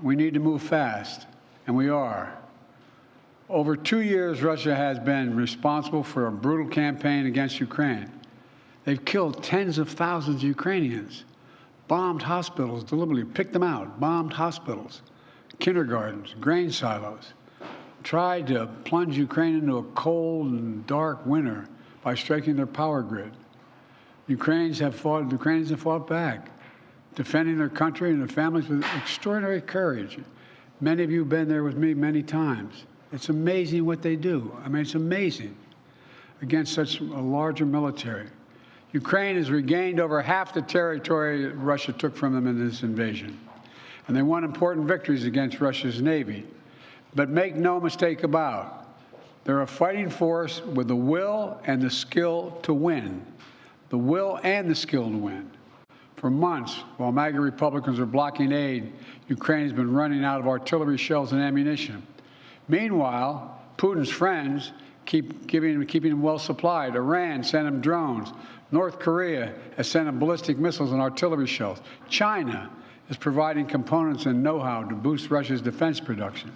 we need to move fast, and we are. Over 2 years, Russia has been responsible for a brutal campaign against Ukraine. They've killed tens of thousands of Ukrainians, bombed hospitals deliberately, picked them out, bombed hospitals, kindergartens, grain silos, tried to plunge Ukraine into a cold and dark winter by striking their power grid. Ukrainians have fought back, defending their country and their families with extraordinary courage. Many of you have been there with me many times. It's amazing what they do. I mean, it's amazing against such a larger military. Ukraine has regained over half the territory that Russia took from them in this invasion. And they won important victories against Russia's Navy. But make no mistake about it, they're a fighting force with the will and the skill to win. The will and the skill to win. For months, while MAGA Republicans are blocking aid, Ukraine has been running out of artillery shells and ammunition. Meanwhile, Putin's friends keeping them well supplied. Iran sent him drones. North Korea has sent him ballistic missiles and artillery shells. China is providing components and know-how to boost Russia's defense production.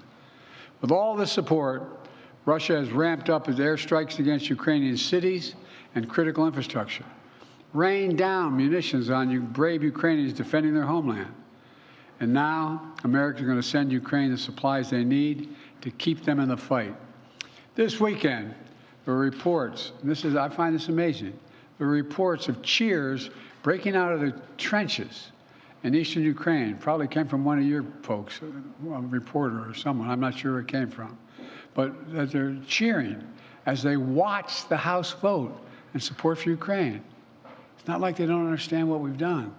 With all this support, Russia has ramped up its airstrikes against Ukrainian cities and critical infrastructure, rained down munitions on brave Ukrainians defending their homeland. And now, America is going to send Ukraine the supplies they need to keep them in the fight. This weekend, there were reports, and I find this amazing, there were reports of cheers breaking out of the trenches in eastern Ukraine. Probably came from one of your folks, a reporter or someone, I'm not sure where it came from. But that they're cheering as they watch the House vote in support for Ukraine. It's not like they don't understand what we've done.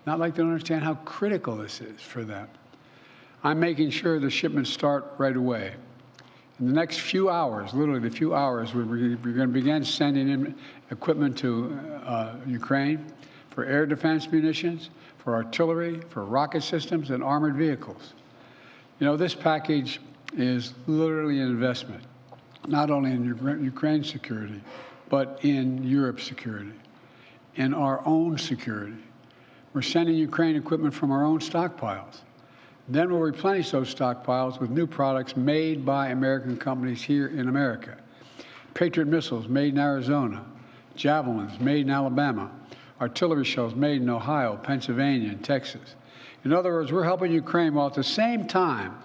Not like they don't understand how critical this is for them. I'm making sure the shipments start right away. In the next few hours, literally a few hours, we're going to begin sending in equipment to Ukraine for air defense munitions, for artillery, for rocket systems, and armored vehicles. You know, this package is literally an investment, not only in Ukraine's security, but in Europe's security, in our own security. We're sending Ukraine equipment from our own stockpiles. Then we'll replenish those stockpiles with new products made by American companies here in America. Patriot missiles made in Arizona, Javelins made in Alabama, artillery shells made in Ohio, Pennsylvania, and Texas. In other words, we're helping Ukraine while at the same time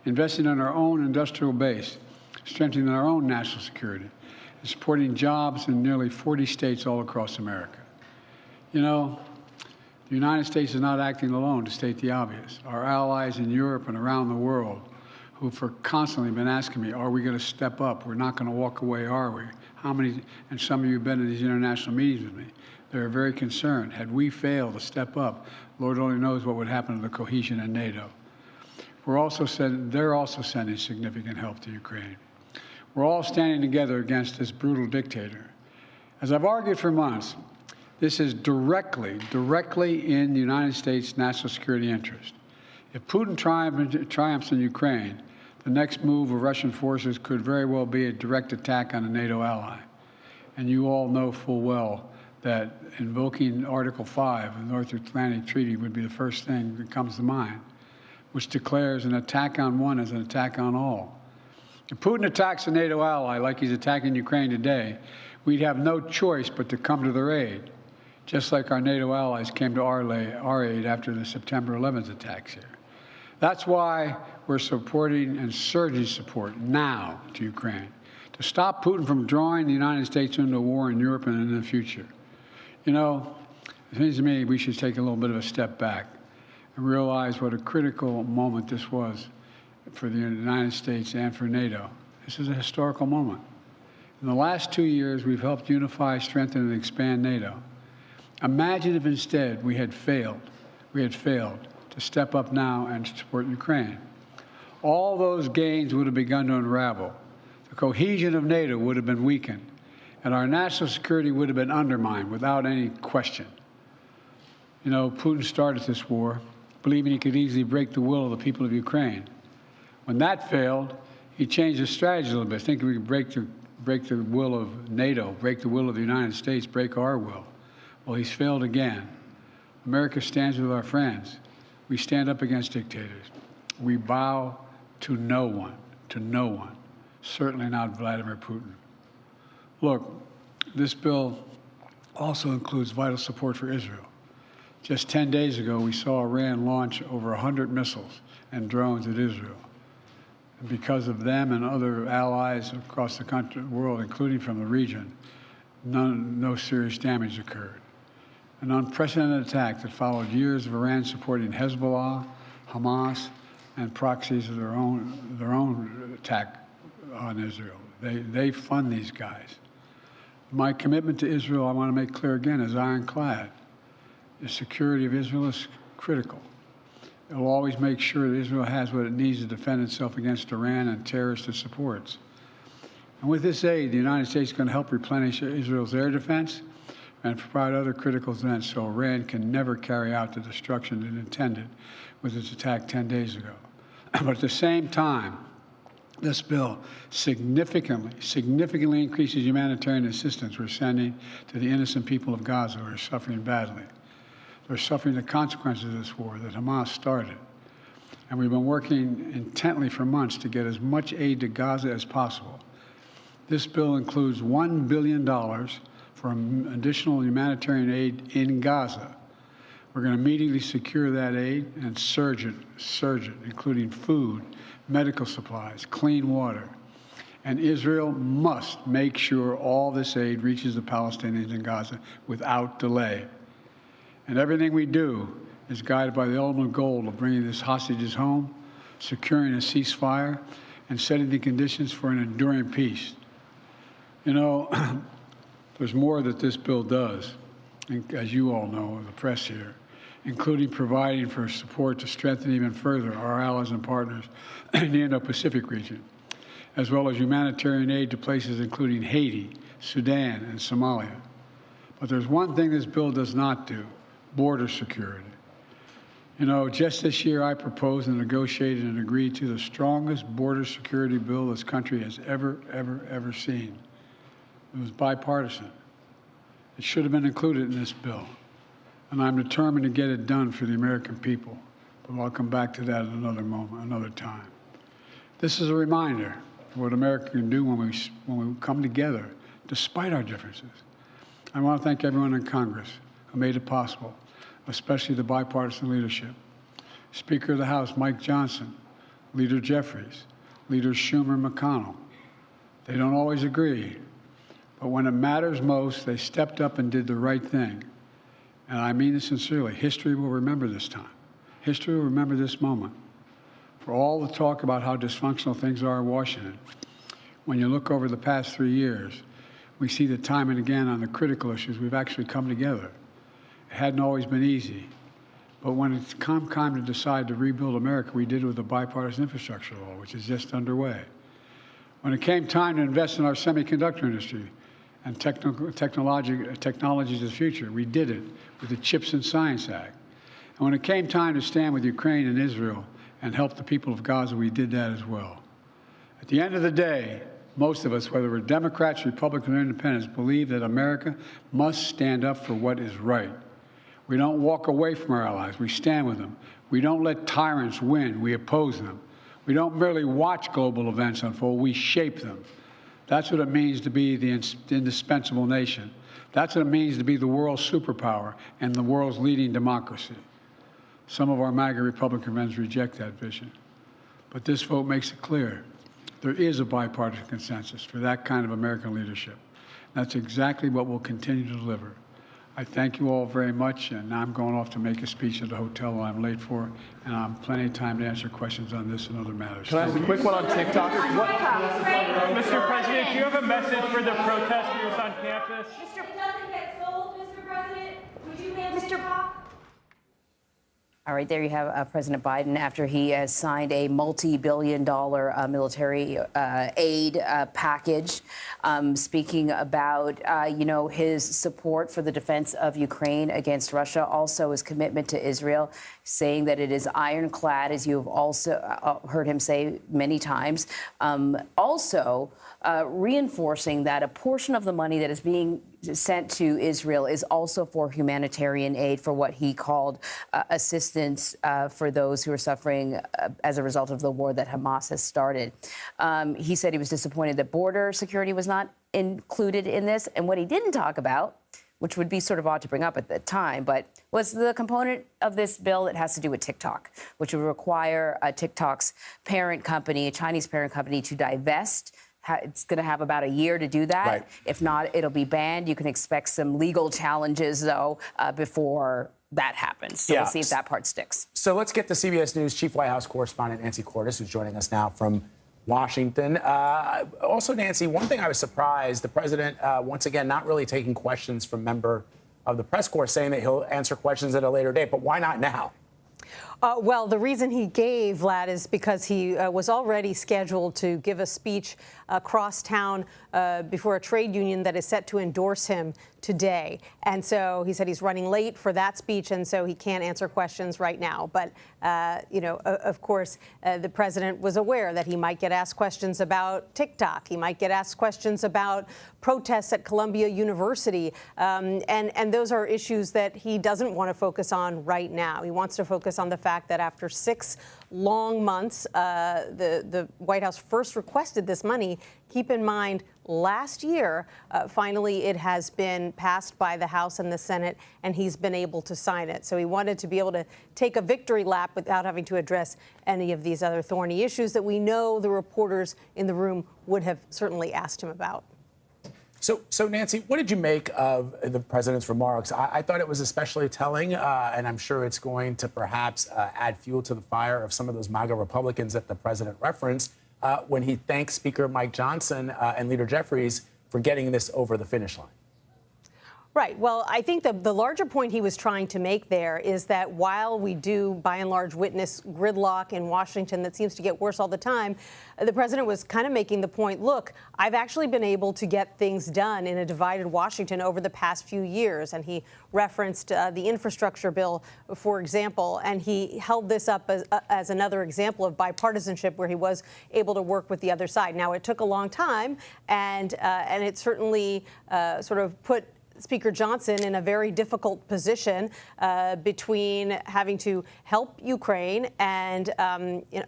investing in our own industrial base, strengthening our own national security, and supporting jobs in nearly 40 states all across America. You know, the United States is not acting alone, to state the obvious. Our allies in Europe and around the world who've constantly been asking me, are we going to step up? We're not going to walk away, are we? How many, and some of you have been in these international meetings with me, they're very concerned. Had we failed to step up, Lord only knows what would happen to the cohesion in NATO. They're also sending significant help to Ukraine. We're all standing together against this brutal dictator. As I've argued for months, this is directly in the United States' national security interest. If Putin triumphs in Ukraine, the next move of Russian forces could very well be a direct attack on a NATO ally. And you all know full well that invoking Article 5 of the North Atlantic Treaty would be the first thing that comes to mind, which declares an attack on one as an attack on all. If Putin attacks a NATO ally like he's attacking Ukraine today, we'd have no choice but to come to their aid, just like our NATO allies came to our aid after the September 11th attacks here. That's why we're supporting and surging support now to Ukraine, to stop Putin from drawing the United States into a war in Europe and in the future. You know, it seems to me we should take a little bit of a step back and realize what a critical moment this was for the United States and for NATO. This is a historical moment. In the last 2 years, we've helped unify, strengthen, and expand NATO. Imagine if instead we had failed to step up now and support Ukraine. All those gains would have begun to unravel. The cohesion of NATO would have been weakened, and our national security would have been undermined without any question. You know, Putin started this war believing he could easily break the will of the people of Ukraine. When that failed, he changed his strategy a little bit, thinking we could break the will of NATO, break the will of the United States, break our will. Well, he's failed again. America stands with our friends. We stand up against dictators. We bow to no one, certainly not Vladimir Putin. Look, this bill also includes vital support for Israel. Just 10 days ago, we saw Iran launch over 100 missiles and drones at Israel. And because of them and other allies across the world, including from the region, no serious damage occurred. An unprecedented attack that followed years of Iran supporting Hezbollah, Hamas, and proxies of their own attack on Israel. They fund these guys. My commitment to Israel, I want to make clear again, is ironclad. The security of Israel is critical. It will always make sure that Israel has what it needs to defend itself against Iran and terrorists it supports. And with this aid, the United States is going to help replenish Israel's air defense and provide other critical events so Iran can never carry out the destruction it intended with its attack 10 days ago. But at the same time, this bill significantly increases humanitarian assistance we're sending to the innocent people of Gaza who are suffering badly. They're suffering the consequences of this war that Hamas started. And we've been working intently for months to get as much aid to Gaza as possible. This bill includes $1 billion for additional humanitarian aid in Gaza. We're going to immediately secure that aid and surge it, including food, medical supplies, clean water. And Israel must make sure all this aid reaches the Palestinians in Gaza without delay. And everything we do is guided by the ultimate goal of bringing these hostages home, securing a ceasefire, and setting the conditions for an enduring peace. You know, there's more that this bill does, as you all know, the press here, including providing for support to strengthen even further our allies and partners in the Indo-Pacific region, as well as humanitarian aid to places including Haiti, Sudan, and Somalia. But there's one thing this bill does not do: border security. You know, just this year I proposed and negotiated and agreed to the strongest border security bill this country has ever seen. It was bipartisan. It should have been included in this bill. And I'm determined to get it done for the American people. But I'll come back to that at another moment, another time. This is a reminder of what America can do when we come together, despite our differences. I want to thank everyone in Congress who made it possible, especially the bipartisan leadership. Speaker of the House, Mike Johnson, Leader Jeffries, Leaders Schumer and McConnell. They don't always agree, but when it matters most, they stepped up and did the right thing. And I mean this sincerely. History will remember this time. History will remember this moment. For all the talk about how dysfunctional things are in Washington, when you look over the past 3 years, we see that time and again on the critical issues, we've actually come together. It hadn't always been easy. But when it's come time to decide to rebuild America, we did it with the bipartisan infrastructure law, which is just underway. When it came time to invest in our semiconductor industry and technologies of the future, we did it with the CHIPS and Science Act. And when it came time to stand with Ukraine and Israel and help the people of Gaza, we did that as well. At the end of the day, most of us, whether we're Democrats, Republicans, or Independents, believe that America must stand up for what is right. We don't walk away from our allies. We stand with them. We don't let tyrants win. We oppose them. We don't merely watch global events unfold. We shape them. That's what it means to be the indispensable nation. That's what it means to be the world's superpower and the world's leading democracy. Some of our MAGA Republican friends reject that vision. But this vote makes it clear. There is a bipartisan consensus for that kind of American leadership. That's exactly what we'll continue to deliver. I thank you all very much, and now I'm going off to make a speech at the hotel I'm late for, and I'm plenty of time to answer questions on this and other matters. Can I ask a quick one on TikTok? Mr. President, do you have a message for the protesters on campus? Mr. Doesn't get sold, Mr. President. Would you hand Mr. Pop? All right, there you have President Biden after he has signed a multi-billion-dollar military aid package, speaking about, his support for the defense of Ukraine against Russia, also his commitment to Israel, saying that it is ironclad, as you have also heard him say many times, also reinforcing that a portion of the money that is being sent to Israel is also for humanitarian aid, for what he called assistance for those who are suffering as a result of the war that Hamas has started. He said he was disappointed that border security was not included in this. And what he didn't talk about, which would be sort of odd to bring up at the time, but was the component of this bill that has to do with TikTok, which would require TikTok's parent company, a Chinese parent company, to divest. It's going to have about a year to do that. Right. If not, it'll be banned. You can expect some legal challenges, though, before that happens. So we'll see if that part sticks. So let's get to CBS News Chief White House correspondent Nancy Cordes, who's joining us now from Washington. Also, Nancy, one thing I was surprised, the president, once again, not really taking questions from member of the press corps, saying that he'll answer questions at a later date. But why not now? Well, the reason he gave, Vlad, is because he was already scheduled to give a speech across town before a trade union that is set to endorse him today. And so he said he's running late for that speech, and so he can't answer questions right now. But, you know, of course, the president was aware that he might get asked questions about TikTok. He might get asked questions about protests at Columbia University. And those are issues that he doesn't want to focus on right now. He wants to focus on the fact that after 6 long months, the White House first requested this money. Keep in mind, last year, finally, it has been passed by the House and the Senate, and he's been able to sign it. So he wanted to be able to take a victory lap without having to address any of these other thorny issues that we know the reporters in the room would have certainly asked him about. So Nancy, what did you make of the president's remarks? I thought it was especially telling, and I'm sure it's going to perhaps add fuel to the fire of some of those MAGA Republicans that the president referenced when he thanked Speaker Mike Johnson and Leader Jeffries for getting this over the finish line. Right. Well, I think the larger point he was trying to make there is that while we do, by and large, witness gridlock in Washington that seems to get worse all the time, the president was kind of making the point, look, I've actually been able to get things done in a divided Washington over the past few years. And he referenced the infrastructure bill, for example, and he held this up as another example of bipartisanship where he was able to work with the other side. Now, it took a long time, and it certainly sort of put Speaker Johnson in a very difficult position between having to help Ukraine and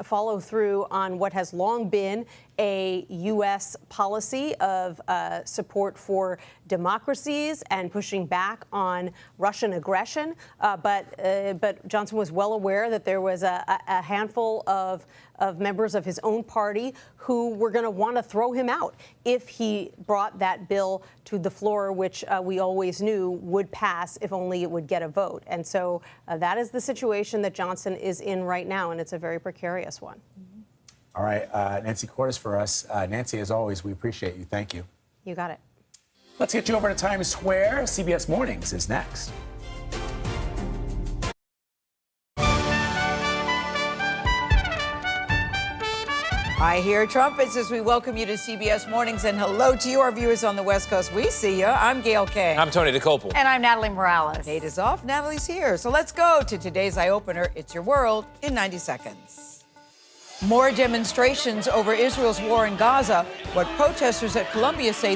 follow through on what has long been a U.S. policy of support for democracies and pushing back on Russian aggression. But Johnson was well aware that there was a handful of members of his own party who were going to want to throw him out if he brought that bill to the floor, which we always knew would pass if only it would get a vote. And so that is the situation that Johnson is in right now, and it's a very precarious one. All right, Nancy Cordes for us. Nancy, as always, we appreciate you. Thank you. You got it. Let's get you over to Times Square. CBS Mornings is next. I hear trumpets as we welcome you to CBS Mornings, and hello to you, our viewers on the West Coast. We see you. I'm Gail Kay. I'm Tony DeCopel. And I'm Natalie Morales. Kate is off. Natalie's here. So let's go to today's eye opener. It's your world in 90 seconds. More demonstrations over Israel's war in Gaza. What protesters at Columbia say they